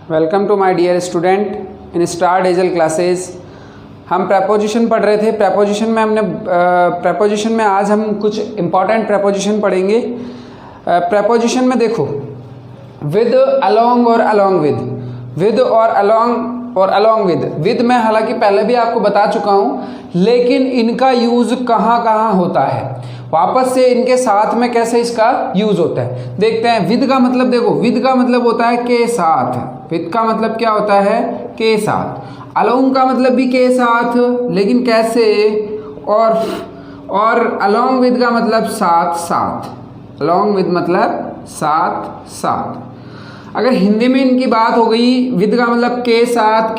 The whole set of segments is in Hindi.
Welcome to my dear student in star dazzle classes. हम प्रेपोजिशन पढ़ रहे थे। प्रेपोजिशन में आज हम कुछ इम्पॉर्टेंट प्रेपोजिशन पढ़ेंगे। प्रेपोजिशन में देखो विद, अलोंग और अलोंग विद और अलोंग विद मैं हालांकि पहले भी आपको बता चुका हूँ, लेकिन इनका यूज़ कहाँ कहाँ होता है, वापस से इनके साथ में कैसे इसका यूज़ होता है देखते हैं। विद का मतलब देखो, विद का मतलब होता है के साथ। विद का मतलब क्या होता है? के साथ। अलोंग का मतलब भी के साथ, लेकिन कैसे? और अलोंग विद का मतलब साथ साथ। अलोंग विद मतलब साथ साथ। अगर हिंदी में इनकी बात हो गई, विद का मतलब के साथ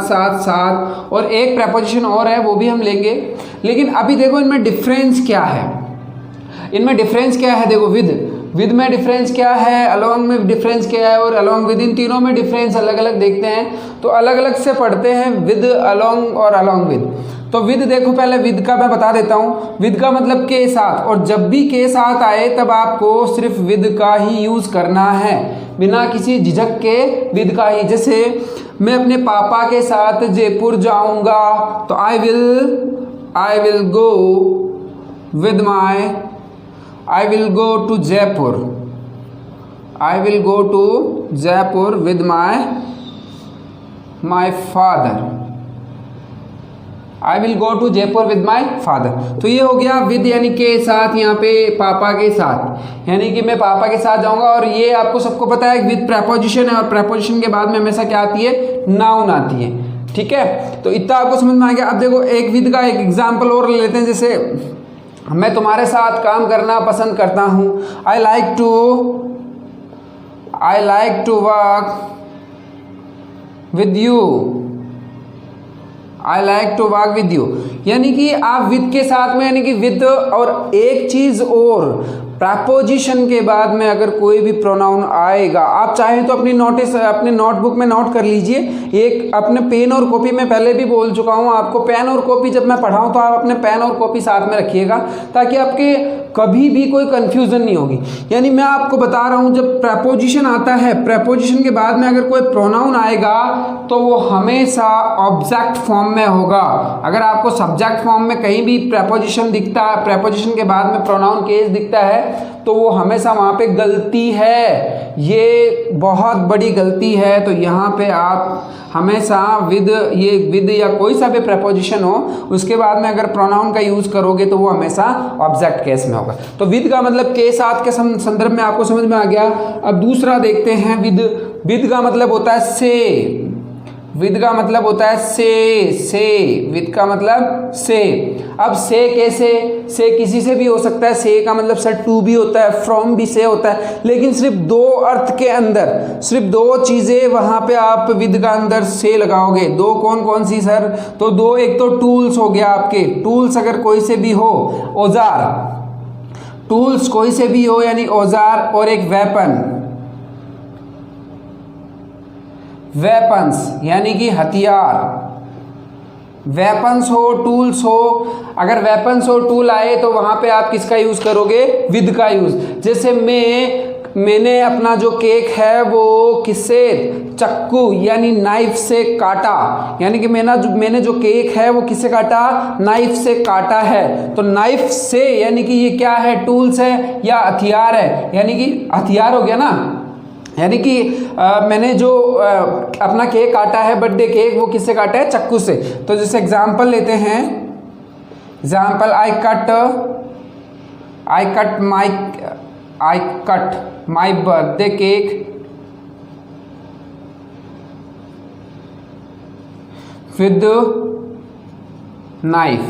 साथ साथ, और एक प्रेपोजिशन और है वो भी हम लेंगे। लेकिन अभी देखो इनमें डिफरेंस क्या है। इनमें डिफरेंस क्या है देखो, विद में डिफरेंस क्या है, अलोंग में डिफरेंस क्या है, और अलोंग विद, इन तीनों में डिफरेंस अलग अलग देखते हैं। तो अलग अलग से पढ़ते हैं, विद, अलोंग और अलोंग विद। तो विद देखो, पहले विद का मैं बता देता हूँ। विद का मतलब के साथ, और जब भी के साथ आए तब आपको सिर्फ विद का ही यूज़ करना है, बिना किसी झिझक के विद का ही। जैसे मैं अपने पापा के साथ जयपुर जाऊंगा, तो I will go with my, I will go to Jaipur, I will go to Jaipur with my father, I will go to Jaipur with my father. तो ये हो गया विद, यानी के साथ, यहाँ पे पापा के साथ, यानी कि मैं पापा के साथ जाऊंगा। और ये आपको सबको पता है विद प्रेपोजिशन है, और प्रेपोजिशन के बाद में हमेशा क्या आती है? नाउन आती है। ठीक है, तो इतना आपको समझ में आ गया। अब देखो एक विद का एक एग्जाम्पल और ले लेते हैं। जैसे मैं तुम्हारे साथ काम करना पसंद करता हूँ, I like to work with you, I like to work with you. यानी कि आप विद के साथ में, यानी कि विद, और एक चीज और, प्रेपोजिशन के बाद में अगर कोई भी प्रोनाउन आएगा, आप चाहें तो अपनी नोटबुक में नोट कर लीजिए। एक अपने पेन और कॉपी में पहले भी बोल चुका हूं आपको, पेन और कॉपी जब मैं पढ़ाऊं तो आप अपने पेन और कॉपी साथ में रखिएगा, ताकि आपके कभी भी कोई कंफ्यूजन नहीं होगी। यानी मैं आपको बता रहा हूं, जब प्रेपोजिशन आता है, प्रेपोजिशन के बाद में अगर कोई प्रोनाउन आएगा तो वो हमेशा ऑब्जेक्ट फॉर्म में होगा। अगर आपको सब्जेक्ट फॉर्म में कहीं भी प्रेपोजिशन दिखता है, प्रेपोजिशन के बाद में प्रोनाउन केस दिखता है, तो वो हमेशा वहाँ पे गलती है, ये बहुत बड़ी गलती है। तो यहाँ पे आप हमेशा विद या कोई सा भी प्रेपोजिशन हो, उसके बाद में अगर प्रोनाउन का यूज़ करोगे तो वो हमेशा ऑब्जेक्ट केस में होगा। तो विद का मतलब के साथ के संदर्भ में आपको समझ में आ गया। अब दूसरा देखते हैं विद का मतलब होता है से। विद का मतलब होता है से। विद का मतलब से। अब से कैसे? से किसी से भी हो सकता है। से का मतलब सर टू भी होता है, फ्रॉम भी से होता है, लेकिन सिर्फ दो अर्थ के अंदर, सिर्फ दो चीजें वहां पे आप विद का अंदर से लगाओगे। दो कौन कौन सी सर? तो दो, एक तो टूल्स हो गया आपके, टूल्स अगर कोई से भी हो, औजार, टूल्स कोई से भी हो यानी औजार, और एक वेपन्स यानी कि हथियार। वेपन्स हो, टूल्स हो, अगर वेपन्स हो, टूल आए तो वहां पे आप किसका यूज करोगे? विद का यूज। जैसे मैंने अपना जो केक है वो किससे? चाकू यानी नाइफ से काटा, यानी कि मैंने जो केक है वो किससे काटा? नाइफ से काटा है। तो नाइफ से यानी कि ये क्या है? टूल्स है या हथियार है, यानी कि हथियार हो गया ना। यानी कि मैंने जो अपना केक काटा है, बर्थडे केक, वो किससे काटा है? चाकू से। तो जैसे एग्जाम्पल लेते हैं, example I cut my birthday cake with knife.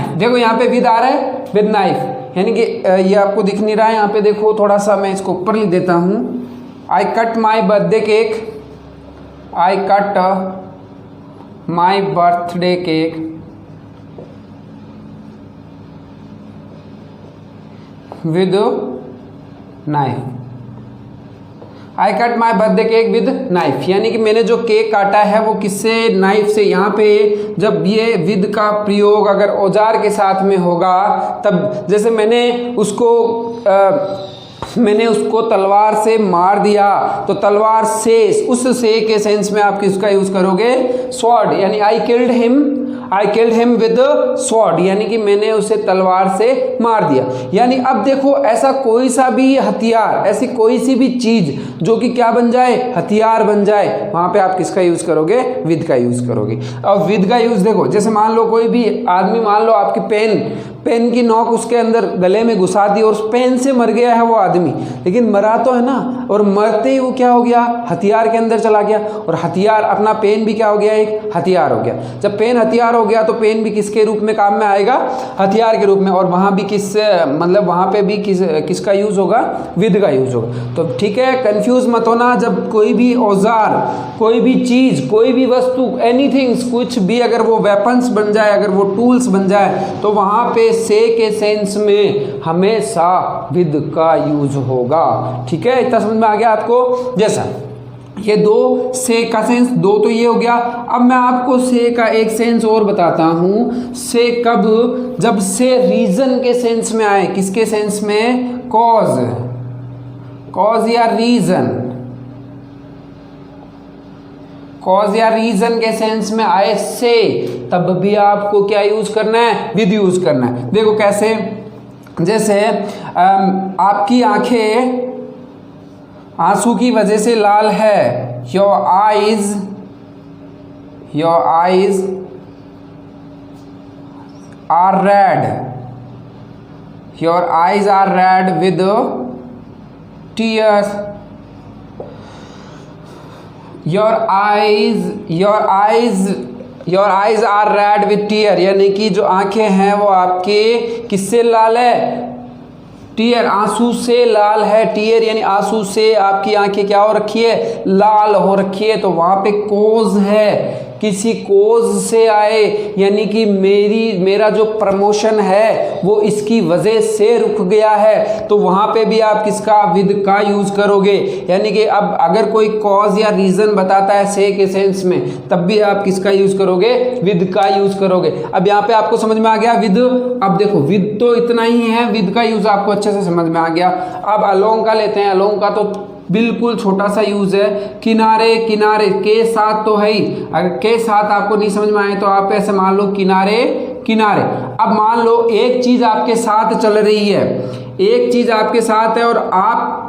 देखो यहाँ पे विद आ रहा है, विद नाइफ, यानी कि ये आपको दिख नहीं रहा है यहाँ पे। देखो थोड़ा सा मैं इसको ऊपर लिख देता हूँ। I cut my birthday cake, I cut my birthday cake with knife. I cut my birthday cake with knife, यानी कि मैंने जो केक काटा है वो किससे? नाइफ से। यहाँ पे जब ये विद का प्रयोग अगर औजार के साथ में होगा, तब जैसे मैंने उसको मैंने उसको तलवार से मार दिया, तो तलवार से, उस से के सेंस में आप किसका यूज करोगे? स्वॉर्ड, यानी I killed him with sword, यानी कि मैंने उसे तलवार से मार दिया। यानी अब देखो ऐसा कोई सा भी हथियार, ऐसी कोई सी भी चीज जो कि क्या बन जाए? हथियार बन जाए, वहां पे आप किसका यूज करोगे? विद का यूज करोगे। अब विद का यूज देखो, जैसे मान लो कोई भी आदमी, मान लो आपकी पेन की नोक उसके अंदर गले में घुसा दी और उस पेन से मर गया है वो आदमी, लेकिन मरा तो है ना, और मरते ही वो क्या हो गया? हथियार के अंदर चला गया। और हथियार, अपना पेन भी क्या हो गया? एक हथियार हो गया। जब पेन हथियार हो गया तो पेन भी किसके रूप में काम में आएगा? हथियार के रूप में। और वहां भी मतलब वहां पे भी किसका यूज होगा? विद का यूज होगा। तो ठीक है, कंफ्यूज मत होना। जब कोई भी औजार, कोई भी चीज, कोई भी वस्तु, एनीथिंग, कुछ भी अगर वो वेपन्स बन जाए, अगर वो टूल्स बन जाए, तो वहां पे से के सेंस में हमेशा विद का यूज होगा। ठीक है, इतना समझ में आ गया आपको? जैसा ये दो से का सेंस, दो तो ये हो गया। अब मैं आपको से का एक सेंस और बताता हूं। से कब? जब से रीजन के सेंस में आए। किसके सेंस में? कॉज या रीजन, कॉज या रीजन के सेंस में आए से, तब भी आपको क्या यूज करना है? विद यूज करना है। देखो कैसे? जैसे आपकी आंखें आंसू की वजह से लाल है। Your eyes are red, your eyes are red with tears. Your eyes are red with tear, यानी कि जो आंखें हैं वो आपके किससे लाल है? टीयर, आंसू से लाल है। टीयर यानी आंसू से आपकी आंखें क्या हो रखी है? लाल हो रखी है। तो वहां पे कोज है, किसी कोज से आए, यानी कि मेरा जो प्रमोशन है वो इसकी वजह से रुक गया है, तो वहां पे भी आप किसका? विद का यूज करोगे। यानी कि अब अगर कोई कॉज या रीजन बताता है से के सेंस में, तब भी आप किसका यूज करोगे? विद का यूज करोगे। अब यहाँ पे आपको समझ में आ गया विद। अब देखो विद तो इतना ही है, विद का यूज आपको अच्छे से समझ में आ गया। अब अलोंग का लेते हैं। अलोंग का तो बिल्कुल छोटा सा यूज है। किनारे, किनारे के साथ तो है ही, अगर के साथ आपको नहीं समझ में आए तो आप ऐसे मान लो किनारे किनारे। अब मान लो एक चीज आपके साथ चल रही है, एक चीज आपके साथ है और आप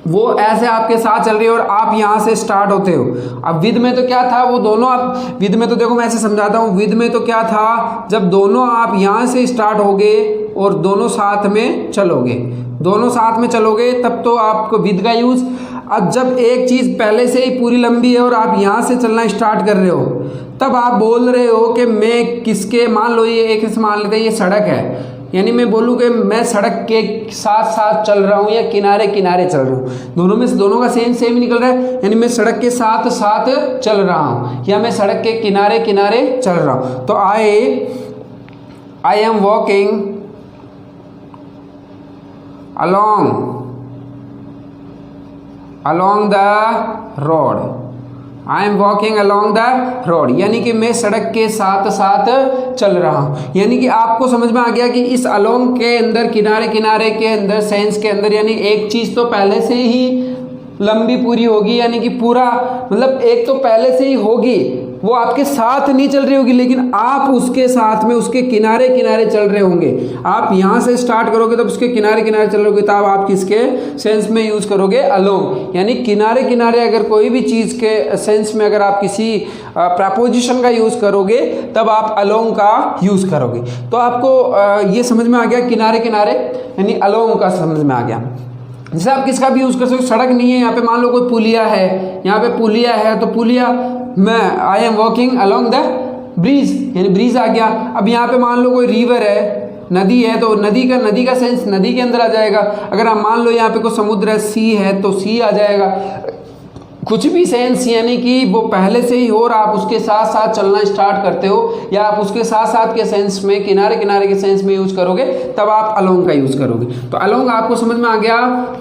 वो ऐसे आपके साथ चल रही है और आप यहां से स्टार्ट होते हो। अब विद में तो क्या था? वो दोनों आप विद में तो देखो मैं ऐसे समझाता हूं। विद में तो क्या था? जब दोनों आप यहां से स्टार्ट होगे और दोनों साथ में चलोगे, दोनों साथ में चलोगे, तब तो आपको विद का यूज। अब जब एक चीज पहले से ही पूरी लंबी है और आप यहां से चलना स्टार्ट कर रहे हो, तब आप बोल रहे हो कि मैं किसके, मान लो ये एक मान लेते हैं ये सड़क है, यानी मैं बोलूँ कि मैं सड़क के साथ साथ चल रहा हूँ या किनारे किनारे चल रहा हूँ, दोनों में से दोनों का सेम निकल रहा है। यानी मैं सड़क के साथ साथ चल रहा हूँ या मैं सड़क के किनारे किनारे चल रहा हूँ। तो I am walking along the road, I am walking along the road, यानी कि मैं सड़क के साथ साथ चल रहा हूँ। यानी कि आपको समझ में आ गया कि इस अलॉन्ग के अंदर, किनारे किनारे के अंदर, सेंस के अंदर, यानी एक चीज़ तो पहले से ही लंबी पूरी होगी, यानी कि पूरा मतलब एक तो पहले से ही होगी, वो आपके साथ नहीं चल रही होगी, लेकिन आप उसके साथ में उसके किनारे किनारे चल रहे होंगे। आप यहाँ से स्टार्ट करोगे तब उसके किनारे किनारे चल रहे होगे, तब आप किसके सेंस में यूज करोगे? अलोंग। यानी किनारे किनारे अगर कोई भी चीज़ के सेंस में अगर आप किसी प्रपोजिशन का यूज करोगे तब आप अलोंग का यूज करोगे। तो आपको ये समझ में आ गया किनारे किनारे यानी अलोंग का समझ में आ गया। जैसे आप किसका भी यूज कर सकते हो। सड़क नहीं है, यहाँ पे मान लो कोई पुलिया है, यहाँ पे पुलिया है, तो पुलिया मैं I am walking along the bridge, यानी ब्रिज आ गया। अब यहाँ पे मान लो कोई रिवर है, नदी है, तो नदी का सेंस नदी के अंदर आ जाएगा। अगर आप मान लो यहाँ पे कोई समुद्र है, सी है, तो सी आ जाएगा। कुछ भी सेंस यानी कि वो पहले से ही हो और आप उसके साथ साथ चलना स्टार्ट करते हो, या आप उसके साथ साथ के सेंस में, किनारे किनारे के सेंस में यूज करोगे, तब आप अलोंग का यूज करोगे। तो अलोंग आपको समझ में आ गया।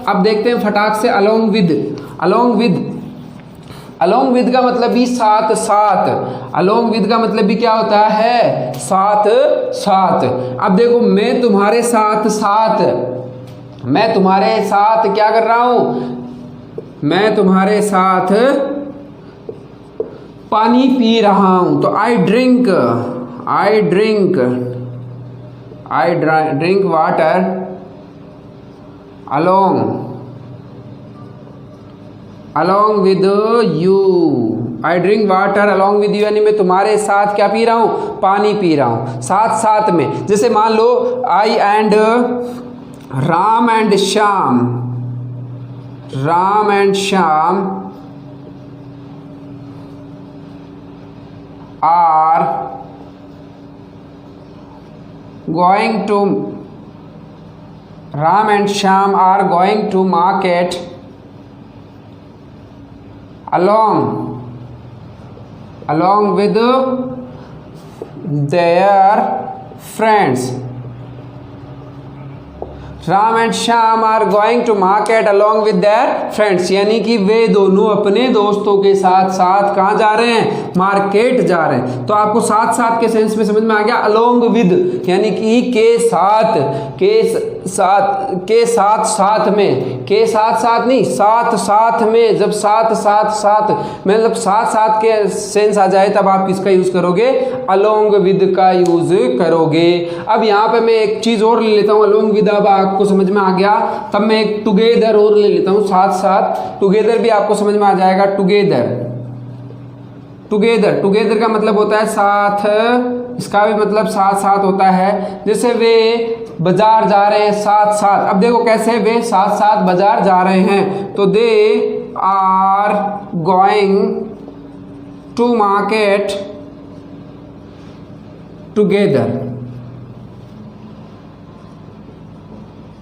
अब देखते हैं फटाक से अलोंग विद। अलोंग विद का मतलब भी साथ साथ। अलोंग विद का मतलब भी क्या होता है? साथ साथ। अब देखो मैं तुम्हारे साथ साथ मैं तुम्हारे साथ क्या कर रहा हूँ, मैं तुम्हारे साथ पानी पी रहा हूँ। तो I drink water along with you। I drink water along with you, यानी मैं तुम्हारे साथ क्या पी रहा हूँ, पानी पी रहा हूँ, साथ साथ में। जैसे मान लो I and Ram and Shyam are going to, Ram and Shyam are going to market along with their friends। Ram and Shyam are going to market along with their friends, यानी कि वे दोनों अपने दोस्तों के साथ साथ कहाँ जा रहे हैं, मार्केट जा रहे हैं। तो आपको साथ साथ के सेंस में समझ में आ गया। अलॉन्ग विद यानी कि के साथ में, के साथ नहीं, साथ में। जब साथ मतलब साथ के सेंस आ जाए तब आप किसका यूज करोगे, अलॉन्ग विद का यूज करोगे। अब यहाँ पे मैं एक चीज और ले लेता हूँ, अलॉन्ग विद अब आपको समझ में आ गया, तब मैं एक टुगेदर और ले लेता हूँ साथ साथ। टुगेदर भी आपको समझ में आ जाएगा। टुगेदर का मतलब होता है साथ, इसका भी मतलब साथ होता है। जैसे वे बाजार जा रहे हैं साथ। अब देखो कैसे वे साथ बाजार जा रहे हैं, तो they are going to market together.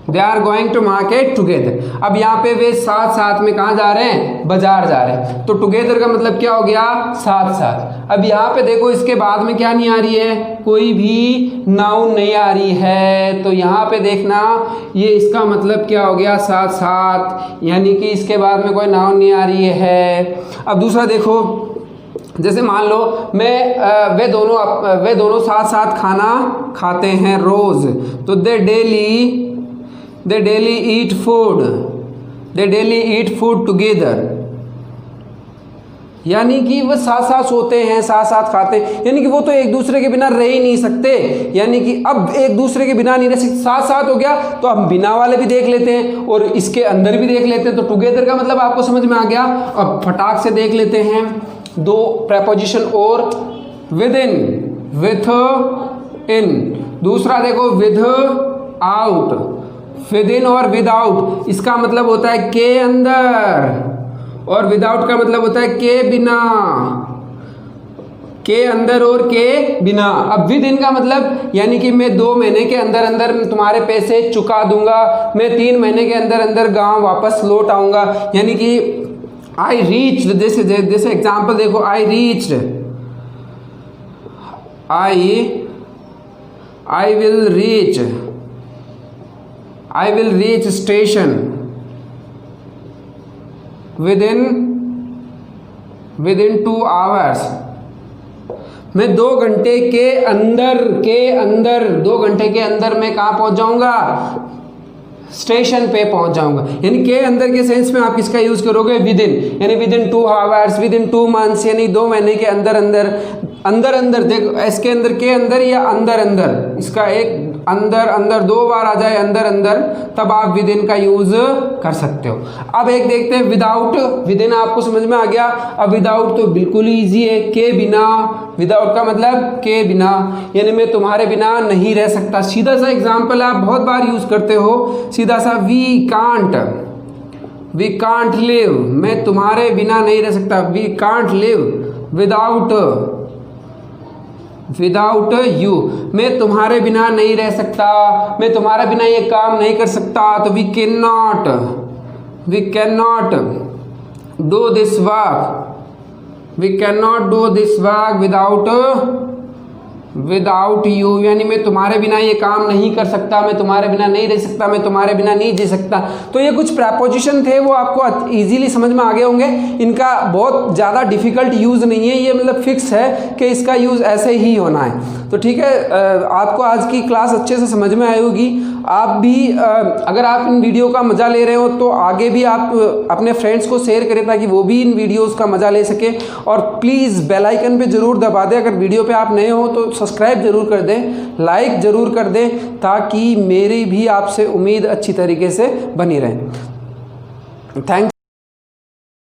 They are going to market together. अब यहाँ पे वे साथ में कहाँ जा रहे हैं, बाजार जा रहे हैं। तो टुगेदर का मतलब क्या हो गया, साथ। अब यहाँ पे देखो इसके बाद में क्या नहीं आ रही है, कोई भी नाउन नहीं आ रही है। तो यहाँ पे देखना ये इसका मतलब क्या हो गया, साथ, यानी कि इसके बाद में कोई नाउन नहीं आ रही है। अब दूसरा देखो, जैसे मान लो वे दोनों साथ खाना खाते हैं रोज। तो दे डेली ईट फूड टुगेदर, यानी कि वो साथ सोते हैं, साथ खाते हैं, यानी कि वो तो एक दूसरे के बिना रह ही नहीं सकते। यानी कि अब एक दूसरे के बिना नहीं रह सकते, साथ हो गया तो हम बिना वाले भी देख लेते हैं और इसके अंदर भी देख लेते हैं। तो टुगेदर का मतलब आपको समझ में आ गया। अब फटाक से देख लेते हैं दो प्रेपोजिशन और, विद इन। दूसरा देखो विद आउट, विद इन और विदाउट, इसका मतलब होता है के अंदर, और विदाउट का मतलब होता है के बिना। के अंदर और के बिना। अब विद इन का मतलब यानी कि मैं 2 महीने के अंदर तुम्हारे पैसे चुका दूंगा, मैं 3 महीने के अंदर गांव वापस लौट आऊंगा। यानी कि आई रीच्ड, जैसे एग्जाम्पल देखो, I will reach station within 2 hours। मैं 2 घंटे के अंदर 2 घंटे के अंदर मैं कहाँ पहुंच जाऊंगा, स्टेशन पे पहुंच जाऊंगा। यानी के अंदर के सेंस में आप किसका यूज करोगे, विद इन, यानी with in 2 hours, with in 2 months, यानी 2 महीने के अंदर। देखो इसके अंदर के अंदर या अंदर, इसका एक अंदर 2 बार आ जाए अंदर, तब आप विद इन का यूज कर सकते हो। अब एक देखते हैं विदाउट। विद इन आपको समझ में आ गया। अब विदाउट तो बिल्कुल ही ईजी है, के बिना। विदाउट का मतलब के बिना, यानी मैं तुम्हारे बिना नहीं रह सकता। सीधा सा एग्जाम्पल आप बहुत बार यूज करते हो, सीधा सा, वी कांट लिव, मैं तुम्हारे बिना नहीं रह सकता। We can't live without you, मैं तुम्हारे बिना नहीं रह सकता, मैं तुम्हारे बिना ये काम नहीं कर सकता। तो we can not do this work without you, यानी मैं तुम्हारे बिना ये काम नहीं कर सकता, मैं तुम्हारे बिना नहीं रह सकता, मैं तुम्हारे बिना नहीं जी सकता। तो ये कुछ प्रेपोजिशन थे, वो आपको इजीली समझ में आ गए होंगे। इनका बहुत ज़्यादा डिफिकल्ट यूज़ नहीं है, ये मतलब फिक्स है कि इसका यूज़ ऐसे ही होना है। तो ठीक है, आपको आज की क्लास अच्छे से समझ में आई होगी। आप भी अगर आप इन वीडियो का मज़ा ले रहे हो तो आगे भी आप अपने फ्रेंड्स को शेयर करें ताकि वो भी इन वीडियोस का मज़ा ले सके। और प्लीज़ बेल आइकन पे ज़रूर दबा दें। अगर वीडियो पे आप नए हो तो सब्सक्राइब ज़रूर कर दें, लाइक ज़रूर कर दें, ताकि मेरी भी आपसे उम्मीद अच्छी तरीके से बनी रहे। थैंक्स।